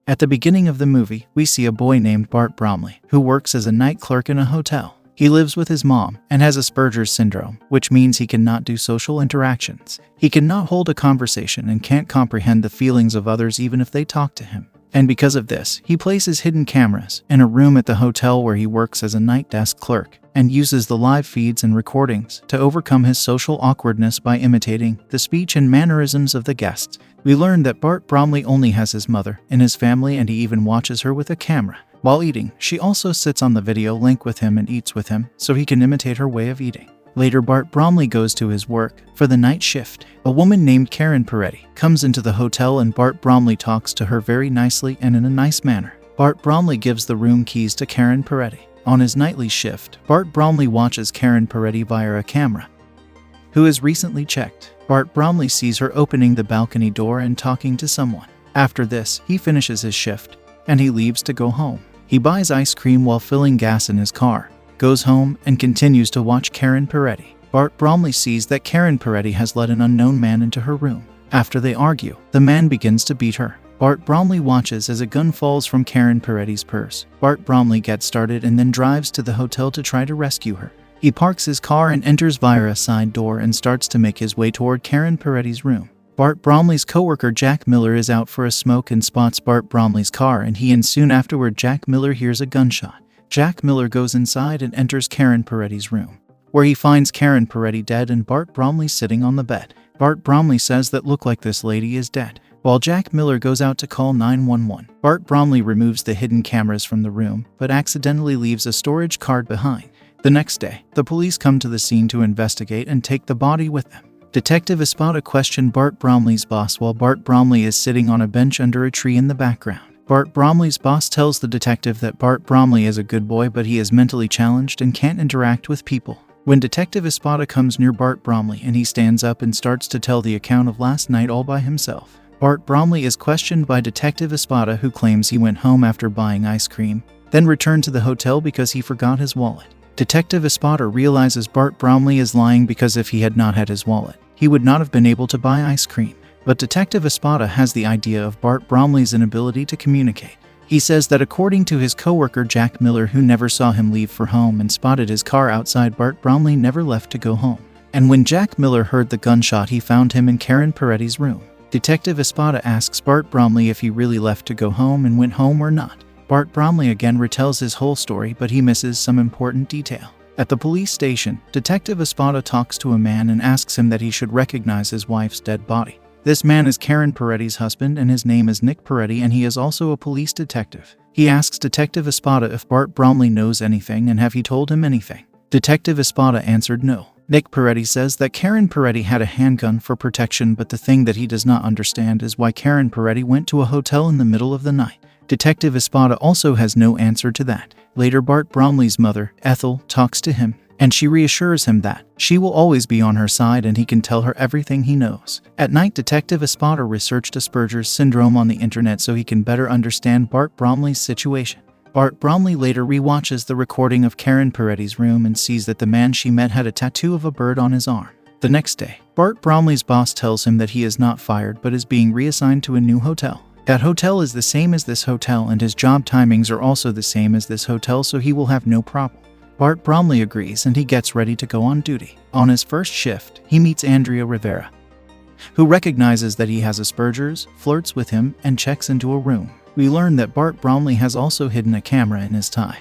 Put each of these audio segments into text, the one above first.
At the beginning of the movie, we see a boy named Bart Bromley, who works as a night clerk in a hotel. He lives with his mom and has Asperger's syndrome, which means he cannot do social interactions. He cannot hold a conversation and can't comprehend the feelings of others even if they talk to him. And because of this, he places hidden cameras in a room at the hotel where he works as a night desk clerk and uses the live feeds and recordings to overcome his social awkwardness by imitating the speech and mannerisms of the guests. We learn that Bart Bromley only has his mother in his family, and he even watches her with a camera. While eating, she also sits on the video link with him and eats with him so he can imitate her way of eating. Later, Bart Bromley goes to his work for the night shift. A woman named Karen Peretti comes into the hotel and Bart Bromley talks to her very nicely and in a nice manner. Bart Bromley gives the room keys to Karen Peretti. On his nightly shift, Bart Bromley watches Karen Peretti via a camera, who is recently checked. Bart Bromley sees her opening the balcony door and talking to someone. After this, he finishes his shift and he leaves to go home. He buys ice cream while filling gas in his car, goes home, and continues to watch Karen Peretti. Bart Bromley sees that Karen Peretti has let an unknown man into her room. After they argue, the man begins to beat her. Bart Bromley watches as a gun falls from Karen Peretti's purse. Bart Bromley gets started and then drives to the hotel to try to rescue her. He parks his car and enters via a side door and starts to make his way toward Karen Peretti's room. Bart Bromley's coworker Jack Miller is out for a smoke and spots Bart Bromley's car, and soon afterward Jack Miller hears a gunshot. Jack Miller goes inside and enters Karen Peretti's room, where he finds Karen Peretti dead and Bart Bromley sitting on the bed. Bart Bromley says that look like this lady is dead. While Jack Miller goes out to call 911, Bart Bromley removes the hidden cameras from the room, but accidentally leaves a storage card behind. The next day, the police come to the scene to investigate and take the body with them. Detective Espada questioned Bart Bromley's boss while Bart Bromley is sitting on a bench under a tree in the background. Bart Bromley's boss tells the detective that Bart Bromley is a good boy, but he is mentally challenged and can't interact with people. When Detective Espada comes near Bart Bromley and he stands up and starts to tell the account of last night all by himself. Bart Bromley is questioned by Detective Espada, who claims he went home after buying ice cream, then returned to the hotel because he forgot his wallet. Detective Espada realizes Bart Bromley is lying because if he had not had his wallet, he would not have been able to buy ice cream. But Detective Espada has the idea of Bart Bromley's inability to communicate. He says that according to his coworker Jack Miller, who never saw him leave for home and spotted his car outside, Bart Bromley never left to go home. And when Jack Miller heard the gunshot, he found him in Karen Peretti's room. Detective Espada asks Bart Bromley if he really left to go home and went home or not. Bart Bromley again retells his whole story, but he misses some important detail. At the police station, Detective Espada talks to a man and asks him that he should recognize his wife's dead body. This man is Karen Peretti's husband, and his name is Nick Peretti, and he is also a police detective. He asks Detective Espada if Bart Bromley knows anything and have he told him anything. Detective Espada answered no. Nick Peretti says that Karen Peretti had a handgun for protection, but the thing that he does not understand is why Karen Peretti went to a hotel in the middle of the night. Detective Espada also has no answer to that. Later, Bart Bromley's mother, Ethel, talks to him, and she reassures him that she will always be on her side and he can tell her everything he knows. At night, Detective Espada researched Asperger's syndrome on the internet so he can better understand Bart Bromley's situation. Bart Bromley later rewatches the recording of Karen Peretti's room and sees that the man she met had a tattoo of a bird on his arm. The next day, Bart Bromley's boss tells him that he is not fired but is being reassigned to a new hotel. That hotel is the same as this hotel, and his job timings are also the same as this hotel, so he will have no problem. Bart Bromley agrees and he gets ready to go on duty. On his first shift, he meets Andrea Rivera, who recognizes that he has Asperger's, flirts with him, and checks into a room. We learn that Bart Bromley has also hidden a camera in his tie.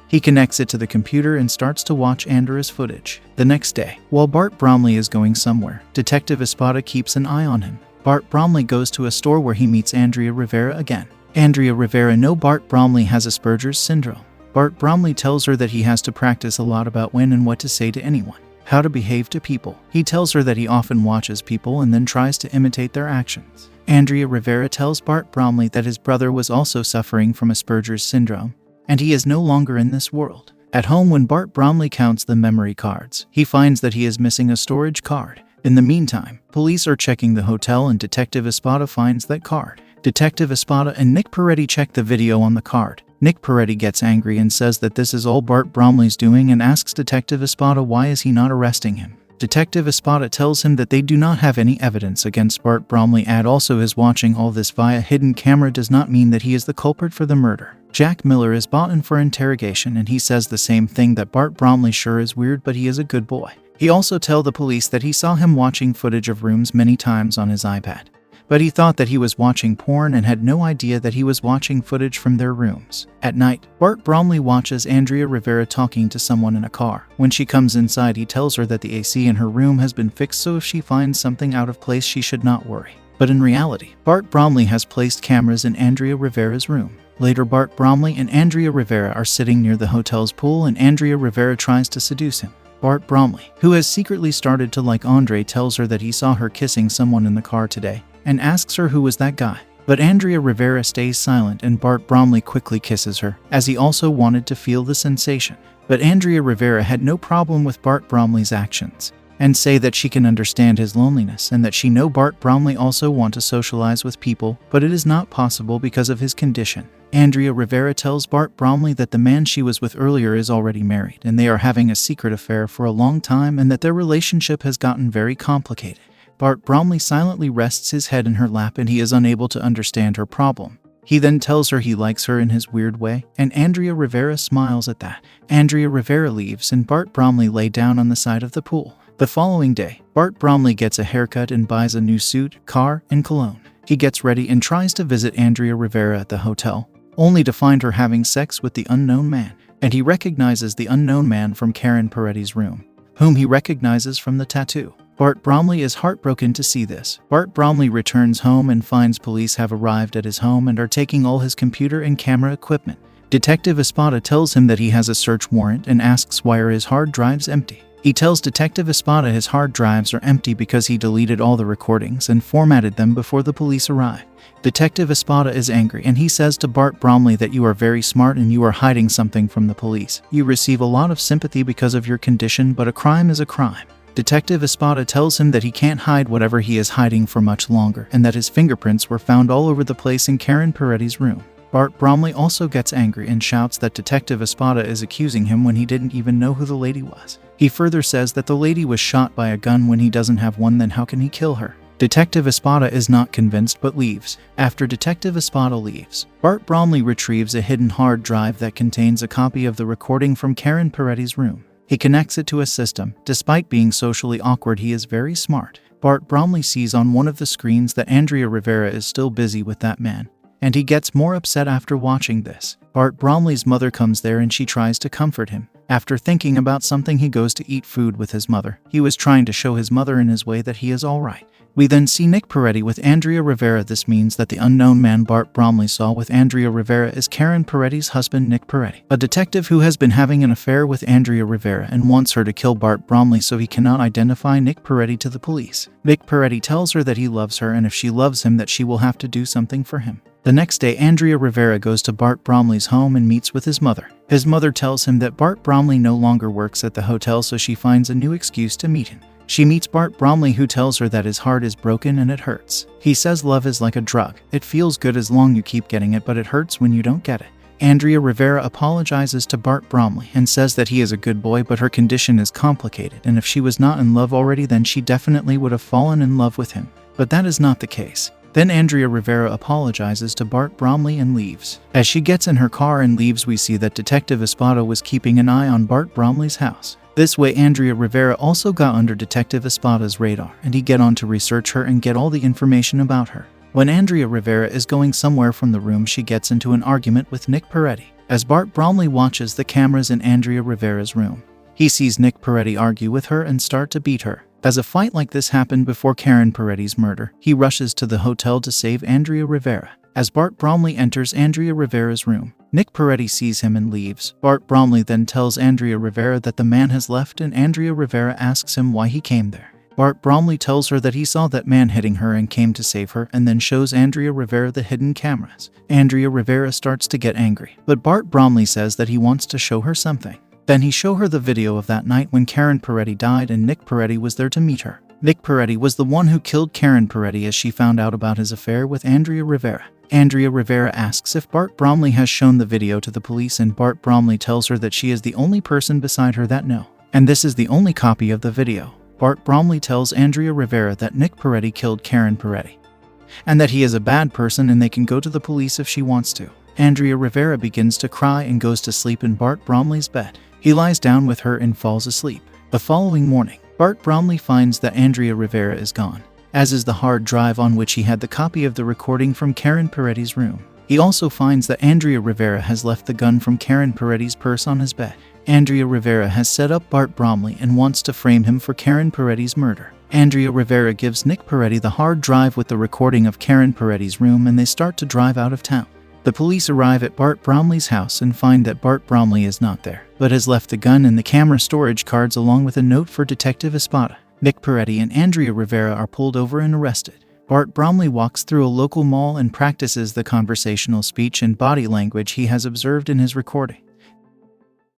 He connects it to the computer and starts to watch Andrea's footage. The next day, while Bart Bromley is going somewhere, Detective Espada keeps an eye on him. Bart Bromley goes to a store where he meets Andrea Rivera again. Andrea Rivera knows Bart Bromley has Asperger's syndrome. Bart Bromley tells her that he has to practice a lot about when and what to say to anyone, how to behave to people. He tells her that he often watches people and then tries to imitate their actions. Andrea Rivera tells Bart Bromley that his brother was also suffering from Asperger's syndrome, and he is no longer in this world. At home, when Bart Bromley counts the memory cards, he finds that he is missing a storage card. In the meantime, police are checking the hotel and Detective Espada finds that card. Detective Espada and Nick Peretti check the video on the card. Nick Peretti gets angry and says that this is all Bart Bromley's doing and asks Detective Espada why is he not arresting him. Detective Espada tells him that they do not have any evidence against Bart Bromley, and also his watching all this via hidden camera does not mean that he is the culprit for the murder. Jack Miller is brought in for interrogation and he says the same thing, that Bart Bromley sure is weird but he is a good boy. He also tells the police that he saw him watching footage of rooms many times on his iPad, but he thought that he was watching porn and had no idea that he was watching footage from their rooms. At night, Bart Bromley watches Andrea Rivera talking to someone in a car. When she comes inside, he tells her that the AC in her room has been fixed, so if she finds something out of place, she should not worry. But in reality, Bart Bromley has placed cameras in Andrea Rivera's room. Later, Bart Bromley and Andrea Rivera are sitting near the hotel's pool and Andrea Rivera tries to seduce him. Bart Bromley, who has secretly started to like Andre, tells her that he saw her kissing someone in the car today and asks her who was that guy. But Andrea Rivera stays silent and Bart Bromley quickly kisses her, as he also wanted to feel the sensation. But Andrea Rivera had no problem with Bart Bromley's actions and say that she can understand his loneliness and that she know Bart Bromley also want to socialize with people, but it is not possible because of his condition. Andrea Rivera tells Bart Bromley that the man she was with earlier is already married and they are having a secret affair for a long time and that their relationship has gotten very complicated. Bart Bromley silently rests his head in her lap and he is unable to understand her problem. He then tells her he likes her in his weird way, and Andrea Rivera smiles at that. Andrea Rivera leaves and Bart Bromley lay down on the side of the pool. The following day, Bart Bromley gets a haircut and buys a new suit, car, and cologne. He gets ready and tries to visit Andrea Rivera at the hotel, only to find her having sex with the unknown man, and he recognizes the unknown man from Karen Peretti's room, whom he recognizes from the tattoo. Bart Bromley is heartbroken to see this. Bart Bromley returns home and finds police have arrived at his home and are taking all his computer and camera equipment. Detective Espada tells him that he has a search warrant and asks why are his hard drives empty. He tells Detective Espada his hard drives are empty because he deleted all the recordings and formatted them before the police arrived. Detective Espada is angry and he says to Bart Bromley that you are very smart and you are hiding something from the police. You receive a lot of sympathy because of your condition, but a crime is a crime. Detective Espada tells him that he can't hide whatever he is hiding for much longer and that his fingerprints were found all over the place in Karen Peretti's room. Bart Bromley also gets angry and shouts that Detective Espada is accusing him when he didn't even know who the lady was. He further says that the lady was shot by a gun when he doesn't have one, then how can he kill her? Detective Espada is not convinced but leaves. After Detective Espada leaves, Bart Bromley retrieves a hidden hard drive that contains a copy of the recording from Karen Peretti's room. He connects it to a system. Despite being socially awkward, he is very smart. Bart Bromley sees on one of the screens that Andrea Rivera is still busy with that man, and he gets more upset after watching this. Bart Bromley's mother comes there and she tries to comfort him. After thinking about something, he goes to eat food with his mother. He was trying to show his mother in his way that he is alright. We then see Nick Peretti with Andrea Rivera. This means that the unknown man Bart Bromley saw with Andrea Rivera is Karen Peretti's husband, Nick Peretti, a detective who has been having an affair with Andrea Rivera and wants her to kill Bart Bromley so he cannot identify Nick Peretti to the police. Nick Peretti tells her that he loves her and if she loves him that she will have to do something for him. The next day, Andrea Rivera goes to Bart Bromley's home and meets with his mother. His mother tells him that Bart Bromley no longer works at the hotel, so she finds a new excuse to meet him. She meets Bart Bromley, who tells her that his heart is broken and it hurts. He says love is like a drug. It feels good as long as you keep getting it, but it hurts when you don't get it. Andrea Rivera apologizes to Bart Bromley and says that he is a good boy, but her condition is complicated, and if she was not in love already, then she definitely would have fallen in love with him. But that is not the case. Then Andrea Rivera apologizes to Bart Bromley and leaves. As she gets in her car and leaves, we see that Detective Espada was keeping an eye on Bart Bromley's house. This way, Andrea Rivera also got under Detective Espada's radar, and he get on to research her and get all the information about her. When Andrea Rivera is going somewhere from the room, she gets into an argument with Nick Peretti. As Bart Bromley watches the cameras in Andrea Rivera's room, he sees Nick Peretti argue with her and start to beat her. As a fight like this happened before Karen Peretti's murder, he rushes to the hotel to save Andrea Rivera. As Bart Bromley enters Andrea Rivera's room, Nick Peretti sees him and leaves. Bart Bromley then tells Andrea Rivera that the man has left, and Andrea Rivera asks him why he came there. Bart Bromley tells her that he saw that man hitting her and came to save her, and then shows Andrea Rivera the hidden cameras. Andrea Rivera starts to get angry, but Bart Bromley says that he wants to show her something. Then he shows her the video of that night when Karen Peretti died and Nick Peretti was there to meet her. Nick Peretti was the one who killed Karen Peretti as she found out about his affair with Andrea Rivera. Andrea Rivera asks if Bart Bromley has shown the video to the police, and Bart Bromley tells her that she is the only person beside her that know, and this is the only copy of the video. Bart Bromley tells Andrea Rivera that Nick Peretti killed Karen Peretti, and that he is a bad person and they can go to the police if she wants to. Andrea Rivera begins to cry and goes to sleep in Bart Bromley's bed. He lies down with her and falls asleep. The following morning, Bart Bromley finds that Andrea Rivera is gone, as is the hard drive on which he had the copy of the recording from Karen Peretti's room. He also finds that Andrea Rivera has left the gun from Karen Peretti's purse on his bed. Andrea Rivera has set up Bart Bromley and wants to frame him for Karen Peretti's murder. Andrea Rivera gives Nick Peretti the hard drive with the recording of Karen Peretti's room and they start to drive out of town. The police arrive at Bart Bromley's house and find that Bart Bromley is not there, but has left the gun and the camera storage cards along with a note for Detective Espada. Nick Peretti and Andrea Rivera are pulled over and arrested. Bart Bromley walks through a local mall and practices the conversational speech and body language he has observed in his recording.